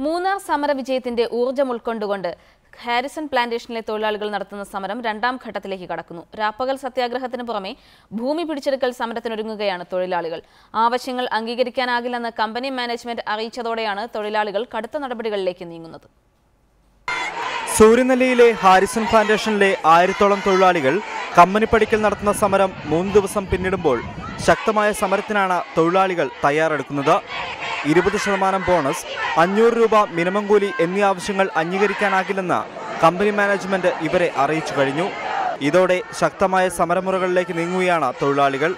മൂന്നാർ സമര വിജയത്തിന്റെ ഊർജ്ജം ഉൾക്കൊണ്ടുകൊണ്ട് ഹാരിസൺ പ്ലാന്റേഷനിലെ തൊഴിലാളികൾ നടത്തുന്ന സമരം രണ്ടാം ഘട്ടത്തിലേക്ക് കടക്കുന്നു. രാപ്പകൽ സത്യാഗ്രഹത്തിന് പുറമെ ഭൂമി പിടിച്ചെടുക്കൽ സമരത്തിനൊരുങ്ങുകയാണ് തൊഴിലാളികൾ. ആവശ്യങ്ങൾ അംഗീകരിക്കാനാകില്ലെന്ന് കമ്പനി മാനേജ്മെന്റ് അറിയിച്ചതോടെയാണ് തൊഴിലാളികൾ കടുത്ത നടപടികളിലേക്ക് നീങ്ങുന്നത്. സൂര്യനെല്ലിയിലെ ഹാരിസൺ പ്ലാന്റേഷനിലെ 1000-ഓളം തൊഴിലാളികൾ കമ്പനിപ്പടിക്കൽ നടത്തുന്ന സമരം 3 ദിവസം പിന്നിടുമ്പോൾ ശക്തമായ സമരത്തിനാണ് തൊഴിലാളികൾ തയ്യാറെടുക്കുന്നത്. 20% ബോണസ്, 500 രൂപ മിനിമം കൂലി എന്നീ ആവശ്യങ്ങൾ അംഗീകരിക്കാനാകില്ലെന്ന് കമ്പനി മാനേജ്മെന്റ് ഇവരെ അറിയിച്ചു കഴിഞ്ഞു. ഇതോടെ ശക്തമായ സമരമുറകളിലേക്ക് നീങ്ങുകയാണ് തൊഴിലാളികൾ.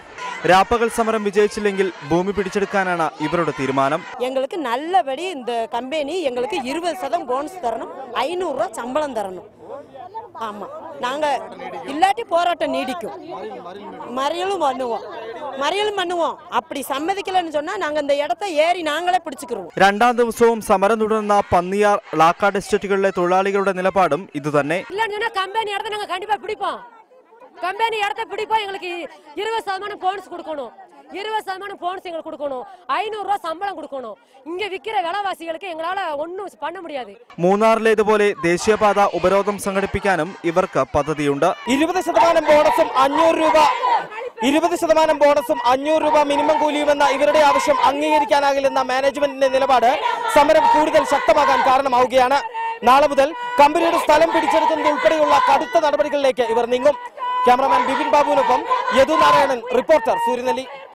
രാപ്പകൽ സമരം വിജയിച്ചില്ലെങ്കിൽ ഭൂമി പിടിച്ചെടുക്കാനാണ് ഇവരുടെ തീരുമാനം. ഞങ്ങൾക്ക് നല്ലപടി இந்த കമ്പനി ഞങ്ങൾക്ക് 20% ബോണസ് തരണം, 500 രൂപ ശമ്പളം തരണം. ஆமா, நாங்க இல்லாட்டி போராட்டம் நீடிக்கும், மறியலும் பண்ணுவோம். அப்படி சம்மதிக்கலன்னு சொன்னா நாங்க இந்த இடத்தை ஏறி நாங்களே பிடிச்சுக்கிறோம். രണ്ടാം ദിവസവും സമരം തുടർന്ന പന്നിയാർ, ലാക്കാട് എസ്റ്റേറ്റുകളിലെ തൊഴിലാളികളുടെ നിലപാടും ഇതുതന്നെ. இல்லன்னு சொன்னா கம்பெனி இடத்தை நாங்க கண்டிப்பா பிடிப்போம். கம்பெனி இடத்தை பிடிப்போம். எங்களுக்கு 20% போனஸ் கொடுக்கணும். 20% போனஸ் எங்களுக்கு கொடுக்கணும். 500 രൂപ ശമ്പളം കൊടുക്കണം. ഇങ്ങ വിക്കിற വിലവാസികൾക്ക് ഞങ്ങളാല ഒന്നും பண்ண முடியாது. മൂന്നാറിലേതുപോലെ ദേശീയപാത ഉപരോധം സംഘടിപ്പിക്കാനും ഇവർക്ക് പദ്ധതിയുണ്ട്. 20% ബോണസും 500 രൂപ മിനിമം കൂലിയുമെന്ന ഇവരുടെ ആവശ്യം അംഗീകരിക്കാനാകില്ലെന്ന മാനേജ്മെന്റിന്റെ നിലപാട് സമരം കൂടുതൽ ശക്തമാകാൻ കാരണമാവുകയാണ്. നാളെ മുതൽ കമ്പനിയുടെ സ്ഥലം പിടിച്ചെടുക്കുന്നത് ഉൾപ്പെടെയുള്ള കടുത്ത നടപടികളിലേക്ക് ഇവർ നീങ്ങും. ക്യാമറമാൻ ബിപിൻ ബാബുവിനൊപ്പം യദു നാരായണൻ, റിപ്പോർട്ടർ, സൂര്യനെല്ലി.